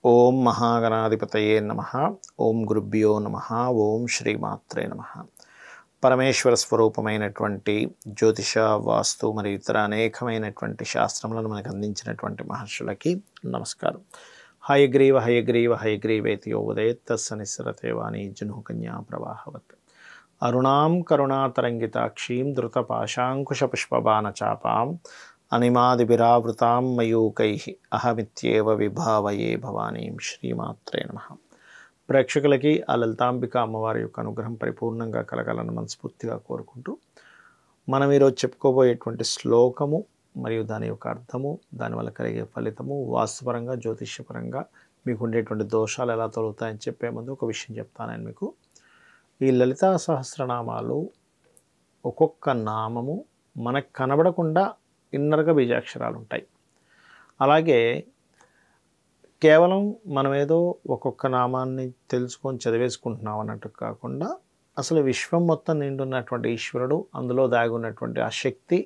ఓం మహాగణాధిపతయే నమః. ఓం గురుభ్యో నమః. ఓం శ్రీమాత్రే నమః. పరమేశ్వర స్వరూపమైనటువంటి జ్యోతిష, వాస్తు మరియు ఇతర అనేకమైనటువంటి శాస్త్రములను మనకు అందించినటువంటి మహర్షులకి నమస్కారం. హయగ్రీవ హయగ్రీవ హయగ్రీవేతి యో ఉదయేత్ తస్య నిస్సరతే వాణి జునుకన్యా ప్రవాహవత్. అరుణాం కరుణాతరంగితాక్షీం ధృతపాశాంకుశపుష్పబాణచాపాం అనిమాదిభిరావృతాం మయూకైః అహమిత్యేవ విభావయే భవానీం. శ్రీమాత్రే నమః. ప్రేక్షకులకి ఆ లలితాంబిక అమ్మవారి యొక్క అనుగ్రహం పరిపూర్ణంగా కలగాలని మనస్ఫూర్తిగా కోరుకుంటూ మనం ఈరోజు చెప్పుకోబోయేటువంటి శ్లోకము మరియు దాని యొక్క అర్థము, దానివల్ల కలిగే ఫలితము, వాస్తుపరంగా జ్యోతిష్యపరంగా మీకు ఉండేటువంటి దోషాలు ఎలా తొలుగుతాయని చెప్పే ముందు ఒక విషయం చెప్తాను మీకు. ఈ లలితా సహస్రనామాలు ఒక్కొక్క నామము మనకు కనబడకుండా ఇన్నర్గా బీజాక్షరాలు ఉంటాయి. అలాగే కేవలం మనం ఏదో ఒక్కొక్క నామాన్ని తెలుసుకొని చదివేసుకుంటున్నాం అన్నట్టు కాకుండా అసలు విశ్వం మొత్తం నిండున్నటువంటి ఈశ్వరుడు, అందులో దాగి ఉన్నటువంటి ఆ శక్తి,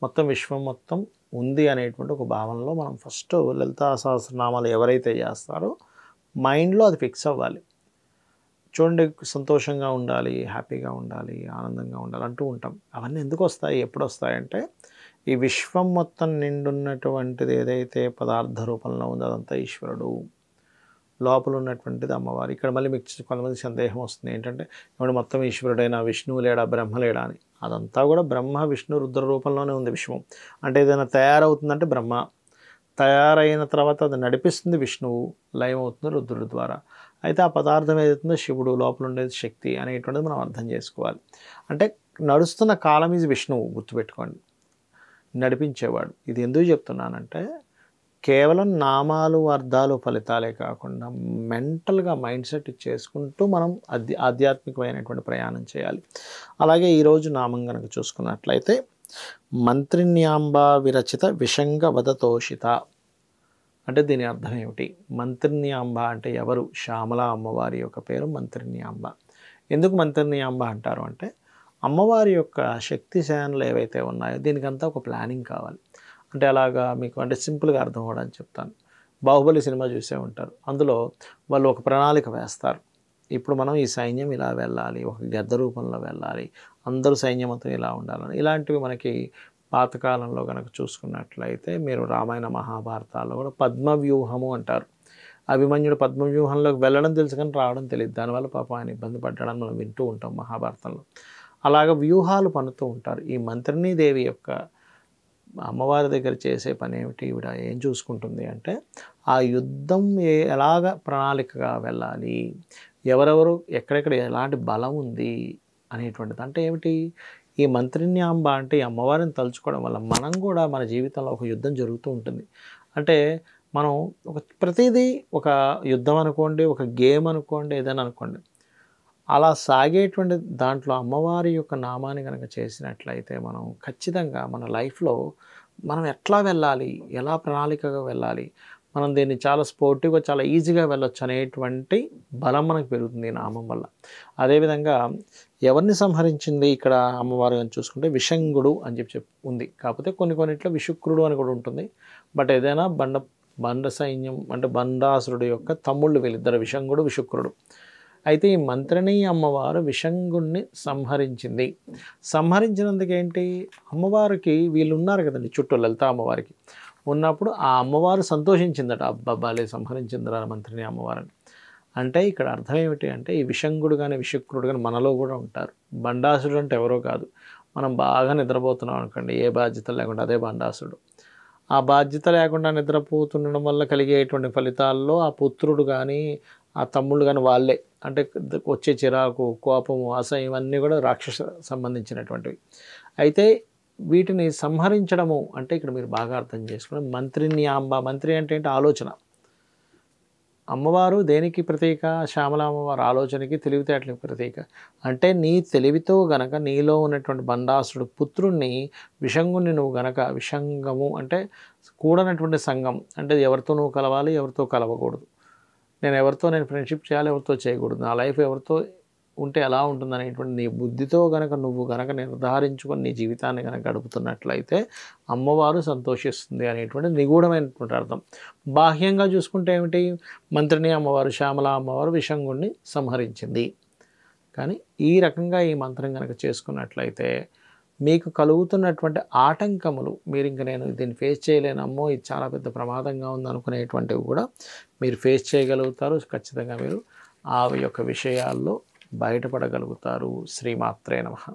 మొత్తం విశ్వం మొత్తం ఉంది అనేటువంటి ఒక భావనలో మనం ఫస్ట్ లలితా సహస్రనామాలు ఎవరైతే చేస్తారో మైండ్లో అది ఫిక్స్ అవ్వాలి. చూడండి, సంతోషంగా ఉండాలి, హ్యాపీగా ఉండాలి, ఆనందంగా ఉండాలి అంటూ ఉంటాం. అవన్నీ ఎందుకు వస్తాయి, ఎప్పుడు వస్తాయంటే ఈ విశ్వం మొత్తం నిండున్నటువంటిది ఏదైతే పదార్థ రూపంలో ఉందో అదంతా ఈశ్వరుడు, లోపల ఉన్నటువంటిది అమ్మవారు. ఇక్కడ మళ్ళీ మీకు కొంతమంది సందేహం వస్తుంది ఏంటంటే, ఇప్పుడు మొత్తం ఈశ్వరుడైనా విష్ణువు లేడా, బ్రహ్మ లేడా అని. అదంతా కూడా బ్రహ్మ విష్ణు రుద్ర రూపంలోనే ఉంది విశ్వం. అంటే ఏదైనా తయారవుతుందంటే బ్రహ్మ, తయారైన తర్వాత అది నడిపిస్తుంది విష్ణువు, లయం అవుతుంది రుద్రుడి ద్వారా. అయితే ఆ పదార్థం ఏదైతుందో శివుడు, లోపల ఉండేది శక్తి అనేటువంటిది మనం అర్థం చేసుకోవాలి. అంటే నడుస్తున్న కాలం ఈజ్ విష్ణువు, గుర్తుపెట్టుకోండి, నడిపించేవాడు. ఇది ఎందుకు చెప్తున్నానంటే కేవలం నామాలు, అర్థాలు, ఫలితాలే కాకుండా మెంటల్గా మైండ్ సెట్ చేసుకుంటూ మనం ఆధ్యాత్మికమైనటువంటి ప్రయాణం చేయాలి. అలాగే ఈరోజు నామం కనుక చూసుకున్నట్లయితే మంత్రిణ్యాంబ విరచిత విషంగ వదతోషిత. అంటే దీని అర్థం ఏమిటి? మంత్రిణ్యాంబ అంటే ఎవరు? శ్యామల అమ్మవారి యొక్క పేరు మంత్రిణ్యాంబ. ఎందుకు మంత్రిణ్యాంబ అంటారు అంటే అమ్మవారి యొక్క శక్తి శానలు ఏవైతే ఉన్నాయో దీనికంతా ఒక ప్లానింగ్ కావాలి. అంటే అలాగా మీకు అంటే సింపుల్గా అర్థం అవ్వడానికి చెప్తాను. బాహుబలి సినిమా చూసే ఉంటారు. అందులో వాళ్ళు ఒక ప్రణాళిక వేస్తారు. ఇప్పుడు మనం ఈ సైన్యం ఇలా వెళ్ళాలి, ఒక గద్ద రూపంలో వెళ్ళాలి, అందరూ సైన్యమంతా ఇలా ఉండాలని. ఇలాంటివి మనకి పాతకాలంలో కనుక చూసుకున్నట్లయితే మీరు రామాయణ మహాభారతాల్లో కూడా పద్మవ్యూహము అంటారు. అభిమన్యుడు పద్మవ్యూహంలోకి వెళ్ళడం తెలుసు కానీ రావడం తెలియదు. దానివల్ల పాపం ఆయన ఇబ్బంది పడ్డాడని మనం వింటూ ఉంటాం మహాభారతంలో. అలాగ వ్యూహాలు పన్నుతూ ఉంటారు. ఈ మంత్రిణీదేవి యొక్క అమ్మవారి దగ్గర చేసే పని ఏమిటి? ఈవిడ ఏం చూసుకుంటుంది అంటే ఆ యుద్ధం ఎలాగ ప్రణాళికగా వెళ్ళాలి, ఎవరెవరు ఎక్కడెక్కడ ఎలాంటి బలం ఉంది అనేటువంటిది. అంటే ఏమిటి? ఈ మంత్రిణ్యాంబ అంటే ఈ అమ్మవారిని తలుచుకోవడం వల్ల మనం కూడా మన జీవితంలో ఒక యుద్ధం జరుగుతూ ఉంటుంది. అంటే మనం ప్రతిదీ ఒక యుద్ధం అనుకోండి, ఒక గేమ్ అనుకోండి, ఏదైనా అనుకోండి, అలా సాగేటువంటి దాంట్లో అమ్మవారి యొక్క నామాన్ని కనుక చేసినట్లయితే మనం ఖచ్చితంగా మన లైఫ్లో మనం ఎట్లా వెళ్ళాలి, ఎలా ప్రణాళికగా వెళ్ళాలి, మనం దీన్ని చాలా స్పోర్టివ్గా చాలా ఈజీగా వెళ్ళొచ్చు అనేటువంటి బలం మనకు పెరుగుతుంది ఈ నామం వల్ల. అదేవిధంగా ఎవరిని సంహరించింది ఇక్కడ అమ్మవారు అని చూసుకుంటే విషంగుడు అని చెప్పి ఉంది. కాకపోతే కొన్నిట్లో విశుక్రుడు అని కూడా ఉంటుంది. బట్ ఏదైనా బండ సైన్యం అంటే బండాసురుడు యొక్క తమ్ముళ్ళు వీళ్ళిద్దరు, విషంగుడు, విశుక్రుడు. అయితే ఈ మంత్రిణీ అమ్మవారు విషంగుణ్ణి సంహరించింది. సంహరించినందుకు ఏంటి? అమ్మవారికి వీళ్ళు ఉన్నారు కదండి చుట్టూ, లలిత అమ్మవారికి ఉన్నప్పుడు ఆ అమ్మవారు సంతోషించిందట. అబ్బాబాలే సంహరించిందిరా మంత్రిణీ అమ్మవారిని. అంటే ఇక్కడ అర్థం ఏమిటి అంటే ఈ విషంగుడు కానీ విశుక్రుడు కానీ మనలో కూడా ఉంటారు. బండాసుడు అంటే ఎవరో కాదు, మనం బాగా నిద్రపోతున్నాం అనుకోండి, ఏ బాధ్యత లేకుండా, అదే బండాసుడు. ఆ బాధ్యత లేకుండా నిద్రపోతుండడం వల్ల కలిగేటువంటి ఫలితాల్లో ఆ పుత్రుడు కానీ ఆ తమ్ముళ్ళు కానీ వాళ్ళే. అంటే వచ్చే చిరాకు, కోపము, అసహ్యం అన్నీ కూడా రాక్షస సంబంధించినటువంటివి. అయితే వీటిని సంహరించడము అంటే ఇక్కడ మీరు బాగా అర్థం చేసుకుని మంత్రిణ్యాంబ. మంత్రి అంటే ఏంటి? ఆలోచన. అమ్మవారు దేనికి ప్రతీక? శ్యామల అమ్మవారు ఆలోచనకి, తెలివితేటలకి ప్రతీక. అంటే నీ తెలివితో గనక నీలో ఉన్నటువంటి బండాసుడు పుత్రుణ్ణి, విషంగుణ్ణి నువ్వు గనక, విషంగము అంటే కూడనటువంటి సంఘం, అంటే ఎవరితో నువ్వు కలవాలి, ఎవరితో కలవకూడదు, నేను ఫ్రెండ్షిప్ చేయాలి, ఎవరితో చేయకూడదు, నా లైఫ్ ఎవరితో ఉంటే ఎలా ఉంటుందనేటువంటి నీ బుద్ధితో గనక నువ్వు గనక నిర్ధారించుకొని నీ జీవితాన్ని గనక గడుపుతున్నట్లయితే అమ్మవారు సంతోషిస్తుంది అనేటువంటి నిగూఢమైనటువంటి అర్థం. బాహ్యంగా చూసుకుంటే ఏమిటి, మంత్రిని అమ్మవారు, శ్యామల అమ్మవారు విషంగుణ్ణి సంహరించింది. కానీ ఈ రకంగా ఈ మంత్రం కనుక చేసుకున్నట్లయితే మీకు కలుగుతున్నటువంటి ఆటంకములు, మీరు ఇంక నేను దీన్ని ఫేస్ చేయలేనమ్మో, ఇది చాలా పెద్ద ప్రమాదంగా ఉంది అనుకునేటువంటివి కూడా మీరు ఫేస్ చేయగలుగుతారు. ఖచ్చితంగా మీరు ఆ యొక్క విషయాల్లో బయటపడగలుగుతారు. శ్రీమాత్రే నమః.